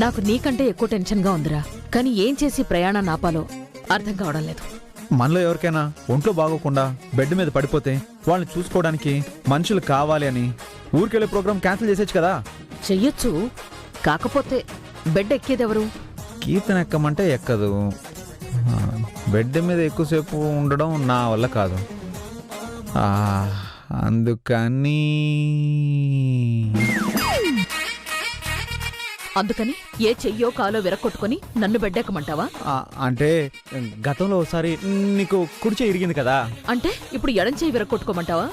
నాకు నీకంటే ఎక్కువ టెన్షన్గా ఉందిరా. కానీ ఏం చేసి ప్రయాణం ఆపాలో అర్థం కావడం లేదు. మనలో ఎవరికైనా ఒంట్లో బాగోకుండా బెడ్ మీద పడిపోతే వాళ్ళని చూసుకోవడానికి మనుషులు కావాలి అని ఊరికెళ్ళే ప్రోగ్రామ్ క్యాన్సిల్ చేసేచ్చు కదా. చెయ్యొచ్చు, కాకపోతే బెడ్ ఎక్కేదెవరు? కీర్తన ఎక్కమంటే ఎక్కదు. బెడ్ మీద ఎక్కువసేపు ఉండడం నా వల్ల కాదు. అందుకని అందుకని ఏ చెయ్యో కాలో విరక్కొట్టుకుని నన్ను బెడ్డెక్కమంటావా? అంటే గతంలో ఒకసారి నీకు కుడి చెయ్యి ఇరిగింది కదా. అంటే ఇప్పుడు ఎడం చెయ్యి విరక్కొట్టుకోమంటావా?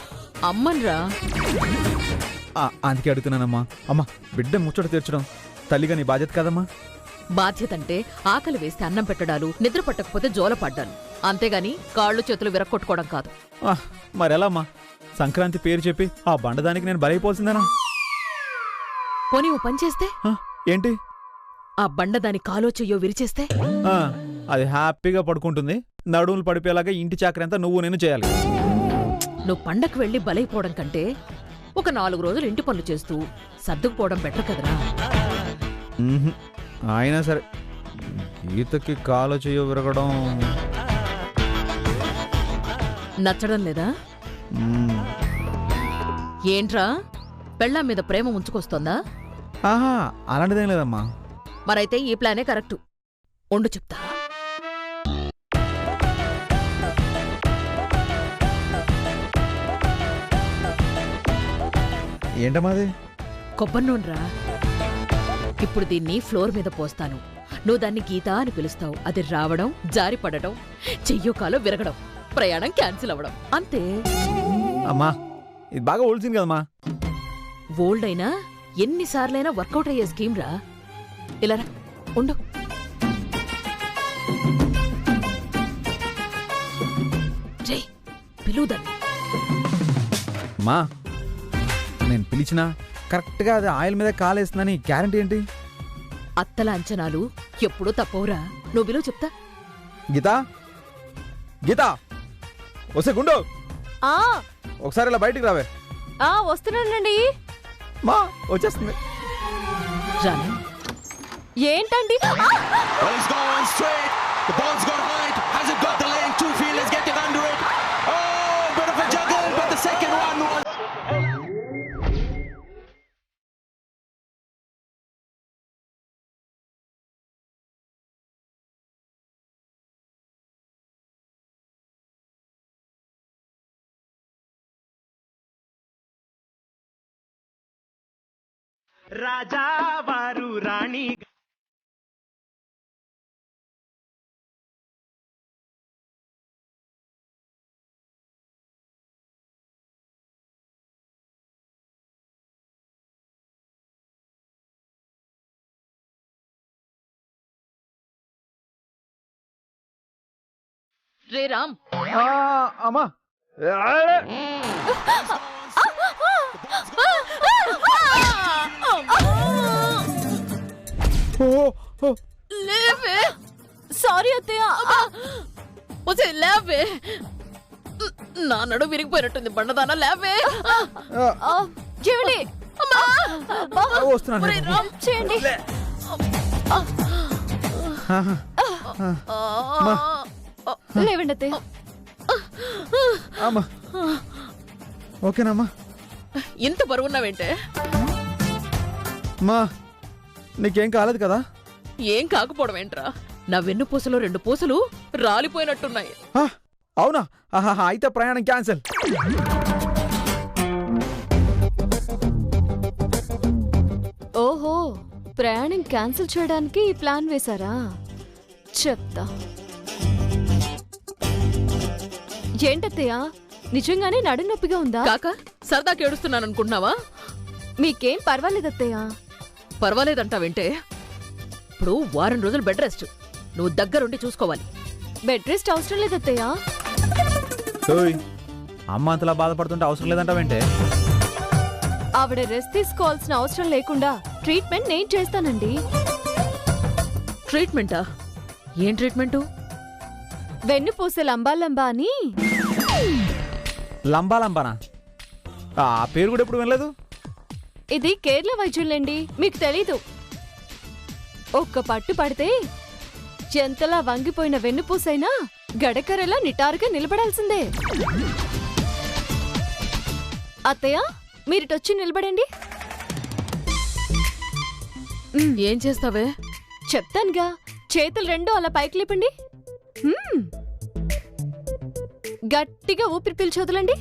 అమ్మన్రా. అందుకే అడుగుతున్నానమ్మా. అమ్మా, బిడ్డ ముచ్చట తీర్చడం తల్లిగా నీ బాధ్యత కదమ్మా. బాధ్యత అంటే ఆకలి వేస్తే అన్నం పెట్టడాలు, నిద్ర పట్టకపోతే జోలపడ్డాలు, అంతేగాని కాళ్ళు చేతులు విరక్కొట్టుకోవడం కాదు. మరెలా అమ్మా? సంక్రాంతి పేరు చెప్పి ఆ బండదానికి నేను బలైపోతుందేనా? పోనీ ఓ పని చేస్తే? ఏంటి? ఆ బండదాని కాలో చెయ్యో విరిచేస్తే? అది హ్యాపీగా పడుకుంటుంది. నడుములు పడిపోయేలాగా ఇంటి చాకరంతా నువ్వు నేను చేయాలి. నువ్వు పండకు వెళ్లి బలైపోవడం కంటే ఒక 4 రోజులు ఇంటి పనులు చేస్తూ సర్దుకుపోవడం బెటర్ కదరా. అయినా సరే ఈతకి కాలో చెయ్యో విరగడం నచ్చడం లేదా? ఏంట్రా, పెళ్ళాం మీద ప్రేమ ఉంచుకొస్తోందా? అలాంటిదేం లేదమ్మా. మరైతే ఈ ప్లానే కరెక్టు. ఉండు చెప్తా. ఏంటమ్మాది? కొబ్బరి నూనెరా. ఇప్పుడు దీన్ని ఫ్లోర్ మీద పోస్తాను. నువ్వు దాన్ని గీత అని పిలుస్తావు. అది రావడం, జారి పడటం, చెయ్యో కాలో విరగడం, ప్రయాణం క్యాన్సిల్ అవ్వడం, అంతే. అమ్మా, ఇది బాగా ఓల్సింది కదమ్మా. ఓల్డ్ అయినా ఎన్నిసార్లైనా వర్కౌట్ అయ్యే స్కీమ్ రా. ఇలా రా, ఉండు. రే, పిలువుదాన్ని. అమ్మా, నేను పిలిచినా కరెక్ట్గా అది ఆయిల్ మీద కాలేస్తుందని గ్యారంటీ ఏంటి? అత్తల అంచనాలు ఎప్పుడూ తప్పవురా. నువ్వు పిలువు చెప్తా. గీతా, గీతా, వస్తే గుండు ఒకసారి ఇలా బయటికి రావే. వస్తున్నానండి. మా వచ్చేస్తుంది. ఏంటండి? రాజా వారు రాణి రే రామ్. అమ్మా, లేవే. సారీ అత్తయ్య. లేవే. నా నడు విరిగిపోయినట్టుంది బండదానా. లేవే. చెవిడి వస్తున్నాను. చేయండి. లేవండి అత్తయ్య. ఓకేనమ్మా. ఇంత బరువున్నావేంటే? మా, నీకేం కాలేదు కదా? ఏం కాకపోవడం ఏంట్రా? నా వెన్ను పూసలో 2 పూసలు రాలిపోయినట్టున్నాయి. అవునా? అయితే ప్రయాణం క్యాన్సిల్. ఓహో, ప్రయాణం క్యాన్సిల్ చేయడానికి ఈ ప్లాన్ వేశారా? చెప్తా. ఏంటత్తయ్య, నిజంగానే నడుం నొప్పిగా ఉందా? కాక సరదాకి ఏడుస్తున్నాను అనుకుంటున్నావా? మీకేం పర్వాలేదత్తయ్య. పర్వాలేదంటావేంటే? ఇప్పుడు 1 వారం రోజులు బెడ్ రెస్ట్ నువ్వు దగ్గరుండి చూసుకోవాలి. బెడ్ రెస్ట్ అవసరం లేదత్తయ్య. అమ్మ అంతలా బాధపడుతుంటే అవసరం లేదంటావేంటే? ఆవిడ రెస్ట్ తీసుకోవాల్సిన అవసరం లేకుండా ట్రీట్మెంట్ నేను చేస్తానండి. ట్రీట్మెంటా? ఏం ట్రీట్మెంటు? వెన్నుపూస లంబాలంబా అని. లంబాలంబానా? ఆ పేరు కూడా ఎప్పుడు వినలేదు. ఇది కేరళ వైద్యులండి, మీకు తెలీదు. ఒక్క పట్టు పడితే ఎంతలా వంగిపోయిన వెన్నుపూసైనా గడకరలా నిటారుగా నిలబడాల్సిందే. అత్తయ్య, మీరిటొచ్చి నిలబడండి. ఏం చేస్తావే? చెప్తానుగా, చేతులు రెండు అలా పైకి లేపండి. గట్టిగా ఊపిరి పీల్చి వదలండి.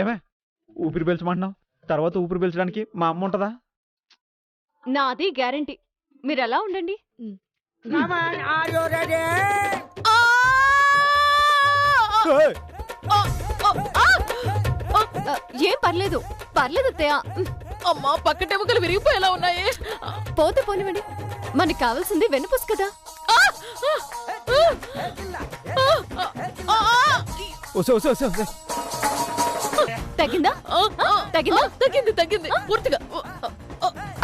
ఏమే ఊపిరి పీల్చమంటున్నావు? తర్వాత ఊపిరి పీల్చడానికి మా అమ్మ ఉంటదా? నాది గ్యారంటీ. మీరు అలా ఉండండి. ఏం పర్లేదు, పర్లేదు అత్తయ్య. అమ్మా, పక్కటెముకలు విరిగిపోయేలా ఉన్నాయే. పోతే పోనివ్వండి, మనకి కావాల్సింది వెన్నుపూస కదా. తగ్గిందా? తగ్గిందా? తగ్గింది తగ్గింది పూర్తిగా.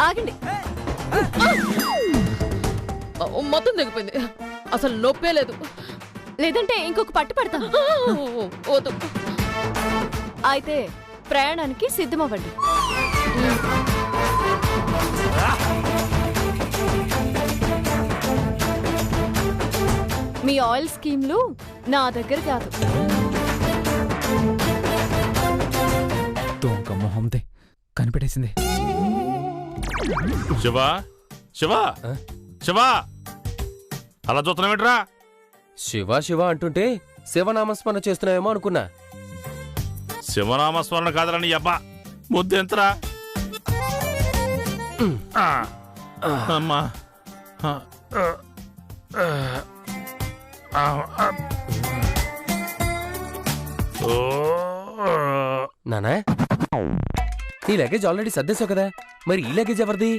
ఆగండి. మొత్తం తగ్గిపోయింది. అసలు నొప్పే లేదు. లేదంటే ఇంకొక పట్టు పడతాను. వద్దు. అయితే ప్రయాణానికి సిద్ధమవ్వండి. మీ ఆయిల్ స్కీమ్లు నా దగ్గర కాదు. దొంగ మొహందే కనిపెట్టేసింది. శివా, శివా, శివా, అలా చూస్తున్నావేంట్రా? శివ శివ అంటుంటే శివనామస్మరణ చేస్తున్నావేమో అనుకున్నా. శివనామస్మరణ కాదరా నీ అబ్బా, ముద్దెంతరా? అమ్మా, నానా, నీ లగేజ్ ఆల్రెడీ సర్దేశావు కదా, మరి ఈ లగేజ్ ఎవరిది?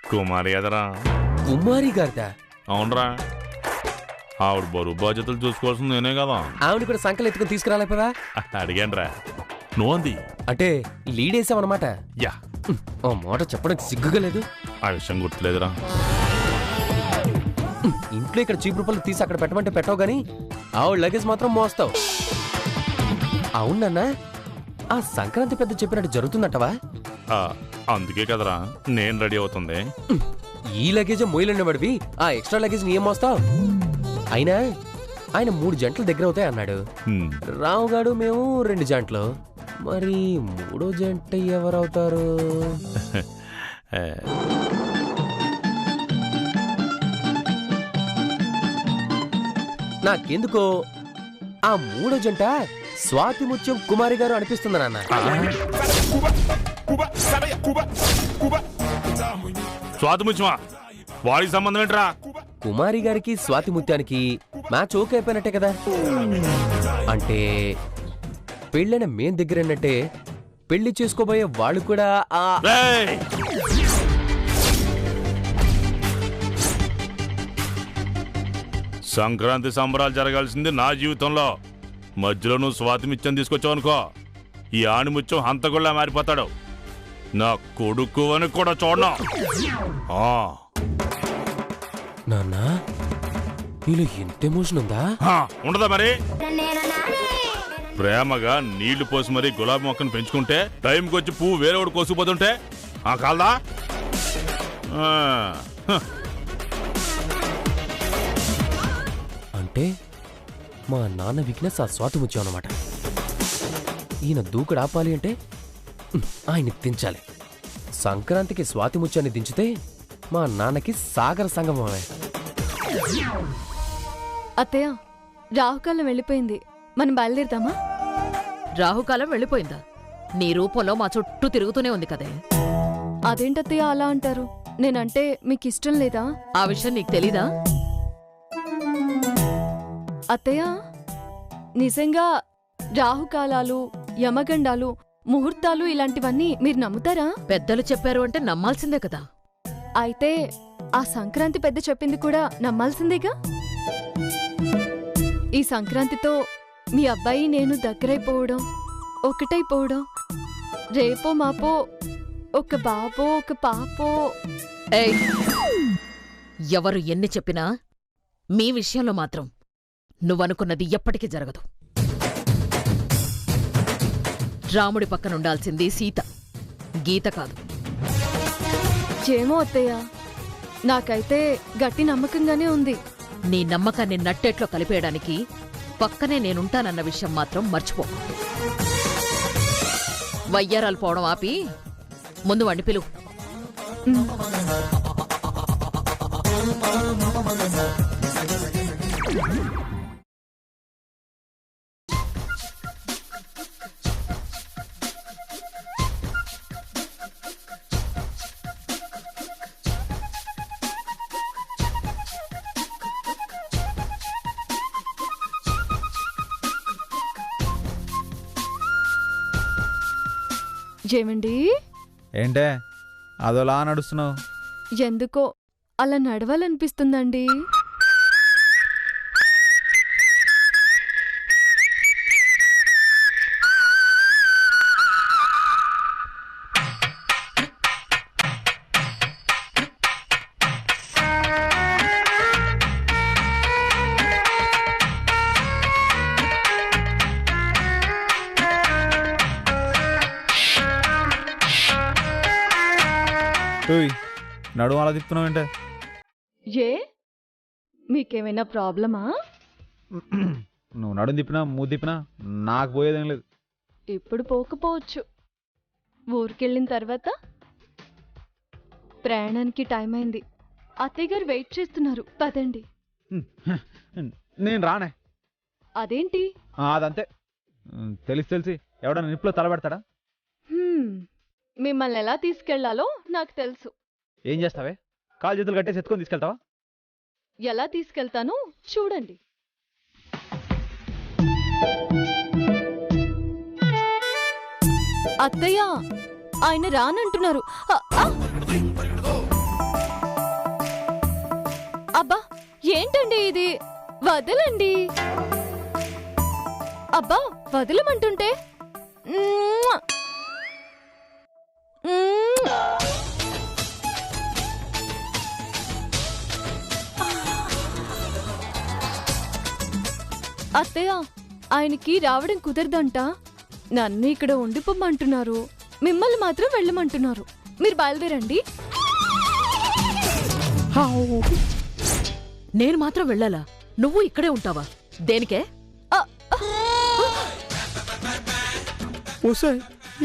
కుమారి ఎదరా. కుమారి గారిదా? అవునరా, ఆవిడ బరువు బాధ్యతలు చూసుకోవాల్సింది నేనే కదా. ఆవిడ కూడా సంకలు ఎత్తుకుని తీసుకురాలేపదా? అడిగానురా, నువ్వు అంది. అంటే లీడ్ వేసావన్నమాట. యా, ఓ మాట చెప్పడానికి సిగ్గుగా లేదు. ఆ విషయం గుర్తులేదురా. ఇంట్లో ఇక్కడ చీపు రూపాయలు తీసి అక్కడ పెట్టమంటే పెట్టావు గానీ ఆవిడ లగేజ్ మాత్రం మోస్తావు. అవునన్నా, ఆ సంక్రాంతి పెద్ద చెప్పినట్టు జరుగుతుందంటవా? అందుకే కదరా నేను రెడీ అవుతుంది. ఈ లగేజ్ మొయ్యలండి వాడివి, ఆ ఎక్స్ట్రా లగేజ్ నీ ఏం మోస్తావు? అయినా ఆయన 3 జంటలు దగ్గర అవుతాయి అన్నాడు. రావుగాడు మేము 2 జంటలు. మరి 3వ జంట ఎవరవుతారు? నాకెందుకో ఆ 3వ జంట స్వాతి ముత్యం కుమారి గారు అనిపిస్తుంది నాన్న. స్వాతి ముత్యమా? వాడికి సంబంధం ఏంట్రా? కుమారి గారికి స్వాతి ముత్యానికి మ్యాచ్ ఓకే అయిపోయినట్టే కదా. అంటే పెళ్ళైన మేం దగ్గరన్నట్టే పెళ్లి చేసుకోబోయే వాళ్ళు కూడా సంక్రాంతి సంబరాలు జరగాల్సింది నా జీవితంలో. మధ్యలో నువ్వు స్వాతి ముత్యం తీసుకొచ్చావు అనుకో, ఈ ఆణిముత్యం హంతకుల్లా మారిపోతాడు. నా కొడుకు అని కూడా చూడను. నాన్న, నీలో ఎంత ఎమోషన్ ఉందా? ఉండదా మరి? ప్రేమగా నీళ్లు పోసి మరీ గులాబీ మొక్కను పెంచుకుంటే టైంకి వచ్చి పువ్వు వేరేవాడు కోసుకుపోతుంటే కాల్దా? అంటే మా నాన్న వీక్నెస్ ఆ స్వాతి ముత్యం అన్నమాట. ఈయన దూకుడు ఆపాలి అంటే ఆయన్ని దించాలి. సంక్రాంతికి స్వాతి ముత్యాన్ని దించితే మా నాన్నకి సాగర సంగమమే. అత్తయ్య, రాహుకాలం వెళ్ళిపోయింది, మనం బయలుదేరుతామా? రాహుకాలం వెళ్ళిపోయిందా? నీ రూపంలో మా చుట్టూ తిరుగుతూనే ఉంది కదే. అదేంటత్తయ్య అలా అంటారు? నేనంటే మీకు ఇష్టం లేదా? ఆ విషయం నీకు తెలీదా? అత్తయ్య, నిజంగా రాహుకాలాలు, యమగండాలు, ముహూర్తాలు ఇలాంటివన్నీ మీరు నమ్ముతారా? పెద్దలు చెప్పారు అంటే నమ్మాల్సిందే కదా. అయితే ఆ సంక్రాంతి పెద్ద చెప్పింది కూడా నమ్మాల్సిందేగా. ఈ సంక్రాంతితో మీ అబ్బాయి నేను దగ్గరైపోవడం, ఒకటైపోవడం, రేపో మాపో ఒక బాబో ఒక పాపో. ఏయ్, ఎవరు ఎన్ని చెప్పినా మీ విషయంలో మాత్రం నువ్వనుకున్నది ఎప్పటికీ జరగదు. రాముడి పక్కనుండాల్సింది సీత, గీత కాదు. ఏమో అత్తయ్య, నాకైతే గట్టి నమ్మకంగానే ఉంది. నీ నమ్మకాన్ని నట్టేట్లో కలిపేయడానికి పక్కనే నేనుంటానన్న విషయం మాత్రం మర్చిపో. వయ్యారాలు పోవడం ఆపి ముందు వండి పిలువు. ఏమండి? ఏంటే అదోలా నడుస్తున్నావు? ఎందుకో అలా నడవాలనిపిస్తుందండి. నడుము అలా తిప్పుతున్నావు ఏంటే? ఏ మీకేమైనా ప్రాబ్లమా? నువ్వు నడుము తిప్పినా మూడు తిప్పినా నాకు పోయేదేం లేదు. ఇప్పుడు పోకపోవచ్చు, ఊరికెళ్ళిన తర్వాత. ప్రయాణానికి టైం అయింది, అత్తయ్య గారు వెయిట్ చేస్తున్నారు, పదండి. నేను రానే. అదేంటి? అదంతే, తెలిసి ఎవడన్నా నిప్పులో తలబెడతాడా? మిమ్మల్ని ఎలా తీసుకెళ్లాలో నాకు తెలుసు. ఏం చేస్తావే? కాలు చేతులు కట్టేసి ఎత్తుకొని తీసుకెళ్తావా? ఎలా తీసుకెళ్తాను చూడండి. అత్తయ్య, ఆయన రానంటున్నారు. అబ్బా ఏంటండి ఇది? వదలండి. అబ్బా వదలమంటుంటే. అత్తయ్య, ఆయనకి రావడం కుదరదంట. నన్ను ఇక్కడ ఉండిపోమ్మంటున్నారు, మిమ్మల్ని మాత్రం వెళ్ళమంటున్నారు. మీరు బయలుదేరండి. నేను మాత్రం వెళ్ళాలా? నువ్వు ఇక్కడే ఉంటావా? దేనికే?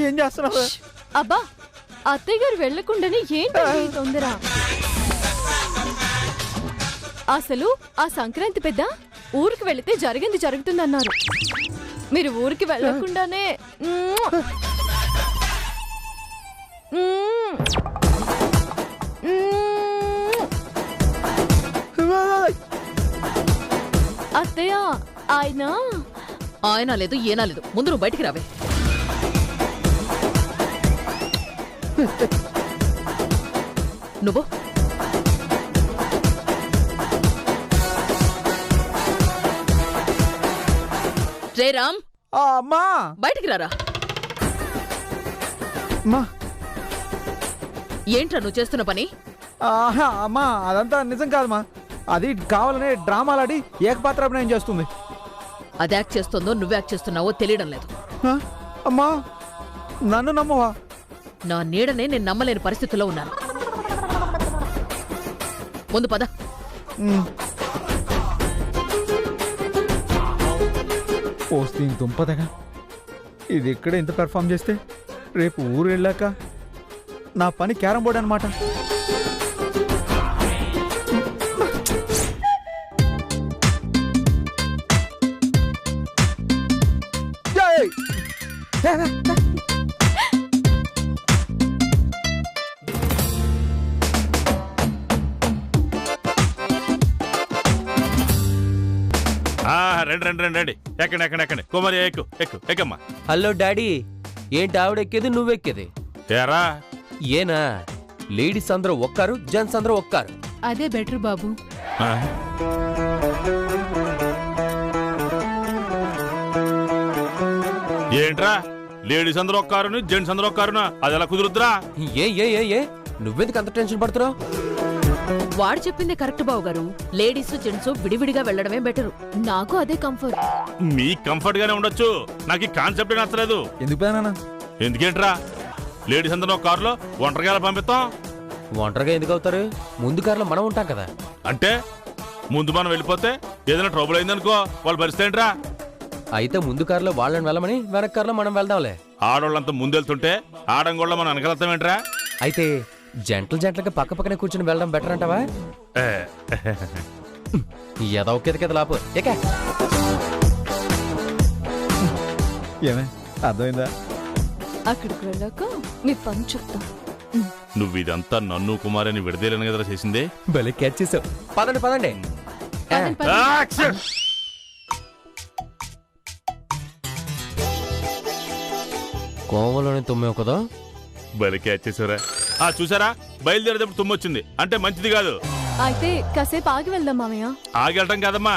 ఏం చేస్తున్నావు? అబ్బా అత్తయ్య గారు వెళ్లకుండానే ఏంటండి ఈ తొందర? అసలు ఆ సంక్రాంతి పెద్ద ఊరికి వెళితే జరిగింది జరుగుతుందన్నారు. మీరు ఊరికి వెళ్లకుండానే అత్తయ్య, ఆయన లేదు ఏనా లేదు, ముందు నువ్వు బయటికి రావే. నువ్వు జయరామ్, అమ్మా బయటికి రారా. ఏంట్రా నువ్వు చేస్తున్న పని? అమ్మా అదంతా నిజం కాదమ్మా, అది కావాలనే డ్రామాలాడి ఏకపాత్ర అభినయం చేస్తుంది. అది యాక్ట్ చేస్తుందో నువ్వు యాక్ట్ చేస్తున్నావో తెలియడం లేదు. అమ్మా నన్ను నమ్మవా? నా నీడనే నేను నమ్మలేని పరిస్థితుల్లో ఉన్నాను. ముందు పద. పోస్తే దుంపదగా ఇది ఇక్కడ ఎంత పెర్ఫామ్ చేస్తే రేపు ఊరు వెళ్ళాక నా పని క్యారం బోర్డ్ అనమాట. రండి రండి రండి రండి, ఎక్కండి ఎక్కండి ఎక్కండి. కుమారి ఎక్కు ఎక్కు ఎక్కమ్మా. హలో డాడీ, ఏంటి ఆవిడెక్కేది నువ్వెక్కేది? ఏరా ఏనా? లేడీస్ అందరూ ఒక్కారు, జెంట్స్ అందరూ ఒక్కారు. అదే బెటర్ బాబు. ఏంట్రా లేడీస్ అందరూ ఒక్కారును జెంట్స్ అందరూ ఒక్కారునా? అది ఎలా కుదురుద్రా? ఏ నువ్వెందుకు అంత టెన్షన్ పడుతున్నావు? వాడు చెప్పింది కరెక్ట్ బావు గారు. లేడీస్ జెంట్స్ విడివిడిగా వెళ్లడమే బెటరు. నాకు అదే కంఫర్ట్. మీ కంఫర్ట్ గానే ఉండొచ్చు, నాకు ఈ కాన్సెప్ట్ నచ్చలేదు. ఎందుకు పోయానా? ఎందుకేంట్రా లేడీస్ అందరూ ఒక కారులో ఒంటరిగా పంపిస్తాం? ఒంటరిగా ఎందుకు అవుతారు? ముందు కారులో మనం ఉంటాం కదా. అంటే ముందు మనం వెళ్ళిపోతే ఏదైనా ట్రబుల్ అయిందనుకో వాళ్ళ పరిస్థితి ఏంట్రా? అయితే ముందు కారులో వాళ్ళని వెళ్ళమని, వెనక కారులో మనం వెళ్దాంలే. ఆడవాళ్ళంతా ముందెళ్తుంటే ఆడంగోళ్ళ మనం వెనకలెత్తాం ఏంట్రా? అయితే జంటలుగా పక్క పక్కనే కూర్చొని వెళ్ళడం బెటర్ అంటావా? ఏదో కిత లాపు ఏకే. ఏమే అర్థమైందా? అక్కడికి వెళ్ళాక మీ పని చెప్తా. నువ్వు ఇదంతా నన్ను కుమారిని విడదీయలేను కదరా చేసిందే. భలే క్యాచ్ చేసావు. పదండి పదండి. యాక్షన్! కోవలోనే తుమ్మే కదా. భలే క్యాచ్ చేసారా? చూసారా, బయలుదేరేటప్పుడు తుమ్మొచ్చింది అంటే మంచిది కాదు. అయితే కాసేపు ఆగి వెళ్దాం మామయ్య. ఆగెళ్ళటం కాదమ్మా,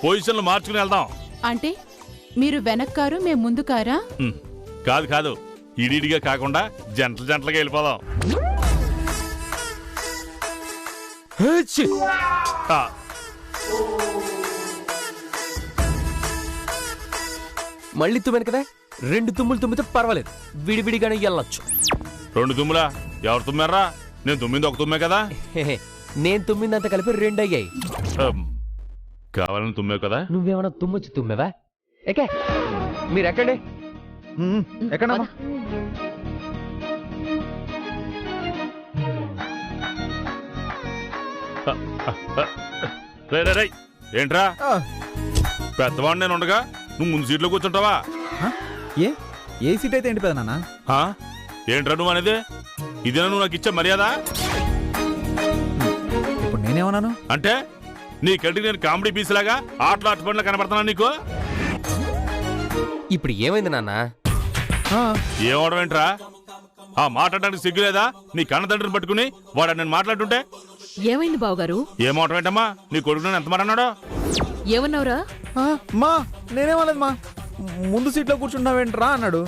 పొజిషన్లు మార్చుకుని వెళ్దాం. అంటే మీరు వెనక్కారు మేము ముందు కారా? కాదు కాదు, ఇడిగా కాకుండా జంటలుగా వెళ్ళిపోదాం. ఆ, మళ్ళీ తుమ్మాను కదా, 2 తుమ్ములు తుమ్మితే పర్వాలేదు, విడివిడిగానే వెళ్ళొచ్చు. 2 తుమ్ములా? ఎవరు తుమ్మారా? నేను తుమ్మింది ఒక తుమ్మే కదా. నేను తుమ్మిందంతా కలిపి 2 అయ్యాయి. కావాలని తుమ్మే కదా. నువ్వేమన్నా తుమ్మొచ్చి తుమ్మెవా? ఎక్కే మీరు ఎక్కండి. ఎక్కడమ్మా? రే ఏంట్రా పెద్దవాడు నేను ఉండగా నువ్వు ముందు సీట్లో కూర్చుంటావా? ఏ సీట్ అయితే ఏంటి పెద్ద నాన్న? ఏంట్రా నువ్వు అనేది? ఇదేనా నువ్వు నాకు ఇచ్చే మర్యాద? ఇప్పుడు నేనేమన్నాను అంటే నీ కంటికి నేను కామెడీ పీస్ లాగా ఆటలు ఆటపడిలో కనబడుతున్నా నీకు? ఇప్పుడు ఏమైంది నాన్న? ఏమవడం ఏంట్రా? మాట్లాడడానికి సిగ్గులేదా? నీ కన్న తండ్రిని పట్టుకుని వాడు నేను మాట్లాడుతుంటే? ఏమైంది బావగారు? ఏమవటం ఏంటమ్మా? నీ కొడుకు నేను ఎంత మాట అన్నాడో? ఏమన్నావురా? మా నేనేమలేదు మా, ముందు సీట్లో కూర్చున్నావేంట్రా అన్నాడు.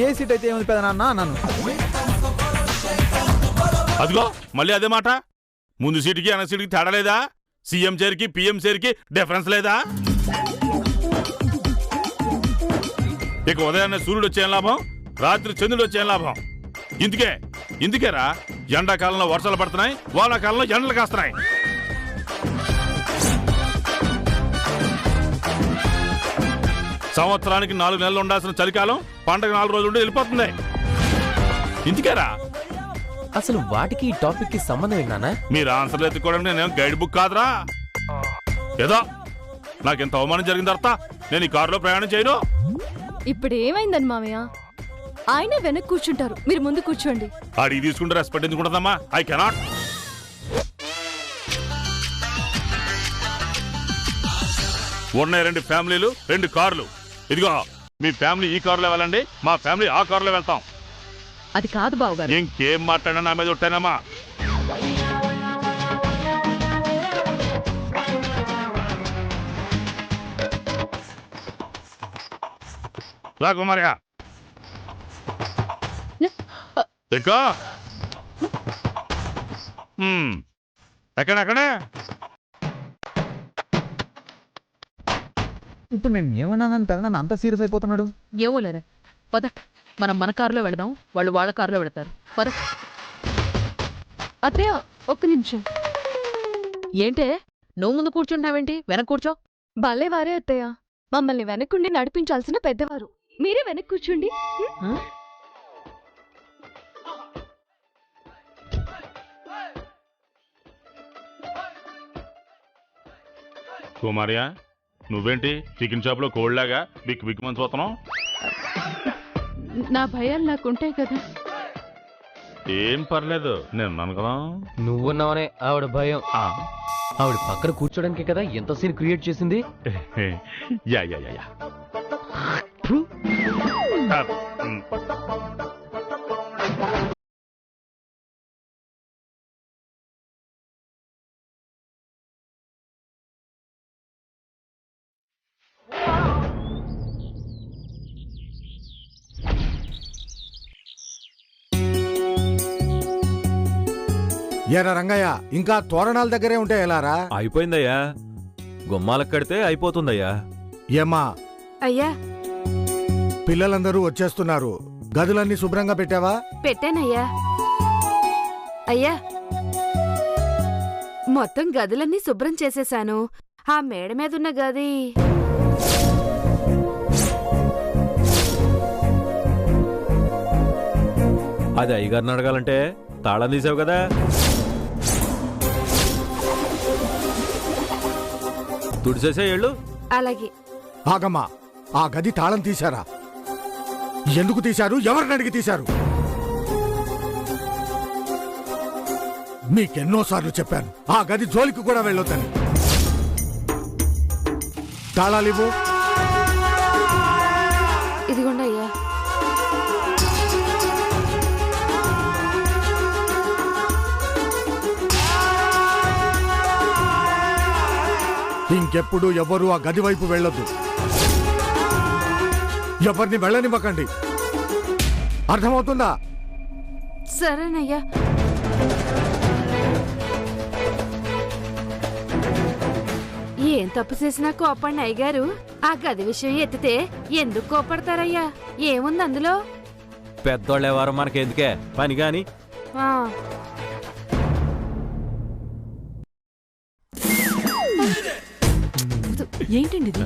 ఏ సీట్ అయితే ఏమైంది పెద్ద నాన్న అన్నాను. అదిగో మళ్ళీ అదే మాట. ముందు సీటుకి వెనక సీటుకి తేడా లేదా? సీఎం చైర్కి పిఎం చైర్కి డిఫరెన్స్ లేదా? ఇక ఉదయాన్నే సూర్యుడు వచ్చేం లాభం, రాత్రి చంద్రుడు వచ్చేం లాభం? ఇందుకేరా ఎండాకాలంలో వర్షాలు పడుతున్నాయి, వానాకాలంలో ఎండలు కాస్తున్నాయి. సంవత్సరానికి 4 నెలలు ఉండాల్సిన చలికాలం పండగ 4 రోజులు ఉండి వెళ్ళిపోతుంది. ఇందుకేరా. అసలు వాటికి ఈ టాపిక్ కి సంబంధం ఏంటన్నా? మీరు ఆన్సర్లు ఎత్తుకోవడానికి నేనేం గైడ్ బుక్ కాదురా. ఏదో నాకింత అవమానం జరిగిన తర్వాత నేను ఈ కారులో ప్రయాణం చేయను. ఇప్పుడు ఏమైందని మామయ్య? ఆయన వెనక్కి కూర్చుంటారు, మీరు ముందు కూర్చోండి. అడిగి తీసుకుంటే రెస్పెక్ట్ ఎందుకుంటుందమ్మా? I cannot. ఉన్నాయి 2 ఫ్యామిలీలు 2 కార్లు. ఇదిగో మీ ఫ్యామిలీ ఈ కారులో వెళ్ళండి, మా ఫ్యామిలీ ఆ కారులో వెళ్తాం. అది కాదు బావగారు. ఇంకేం మాట్లాడినా నా మీద ఉంటానమ్మా. రా కుమార్యా, ఎక్కడే ఇప్పుడు నేను ఏమన్నాను పెద్ద నాన్న అంత సీరియస్ అయిపోతున్నాడు? ఏమో లేరా, పద మనం మన కారులో వెళదాం, వాళ్ళు వాళ్ళ కారులో వెళతారు. పద. అత్తయ్య ఒక్క నిమిషం. ఏంటే నువ్వు ముందు కూర్చుంటావేంటి? వెనక కూర్చో. భలే వారే అత్తయ్య, మమ్మల్ని వెనక్కుండి నడిపించాల్సిన పెద్దవారు, మీరే వెనక్కి కూర్చోండి. కుమార్యా, నువ్వేంటి చికెన్ షాప్ లో కోళ్ళలాగా బిక్ బిక్ మంచి పోతున్నావు? నా భయాలు నాకుంటాయి కదా. ఏం పర్లేదు, నేనున్నాను కదా. నువ్వున్నావనే ఆవిడ భయం. ఆవిడ పక్కన కూర్చోడానికి కదా ఎంత సీన్ క్రియేట్ చేసింది. Yeah yeah yeah. ఏరా రంగయ్య, ఇంకా తోరణాల దగ్గరే ఉంటే ఎలారా? అయిపోయిందయ్యా, గుమ్మాలకు కడితే అయిపోతుందయ్యా. ఏమ్మా అయ్యా, పిల్లలందరూ వచ్చేస్తున్నారు, గదులన్నీ శుభ్రంగా పెట్టావా? పెట్టానయ్యా. అయ్యా, మొత్తం గదులన్నీ శుభ్రం చేసేశాను. ఆ మేడ మీదున్న గది అది అయ్యగారిని అడగాలంటే తాళం తీసావు కదా. తుడిసేసే ఏళ్ళు. అలాగే. ఆగమ్మా, ఆ గది తాళం తీశారా? ఎందుకు తీశారు? ఎవరిని అడిగి తీశారు? మీకెన్నోసార్లు చెప్పాను ఆ గది జోలికి కూడా వెళ్ళొద్దని. తాళాలివ్వు. ఇదిగోండి అయ్యా. ఇంకెప్పుడు ఎవరు ఆ గది వైపు వెళ్ళొద్దు. ఎవరిని వెళ్ళనివ్వకండి. అర్థమవుతుందా? సరేనయ్యా. ఏం తప్పు చేసినా కోపండి అయ్యగారు. ఆ గది విషయం ఎత్తితే ఎందుకు కోపడతారయ్యా? ఏముంది అందులో? పెద్దోళ్ళెవరు మనకెందుకే పని గాని. ఏంటండి ఇది?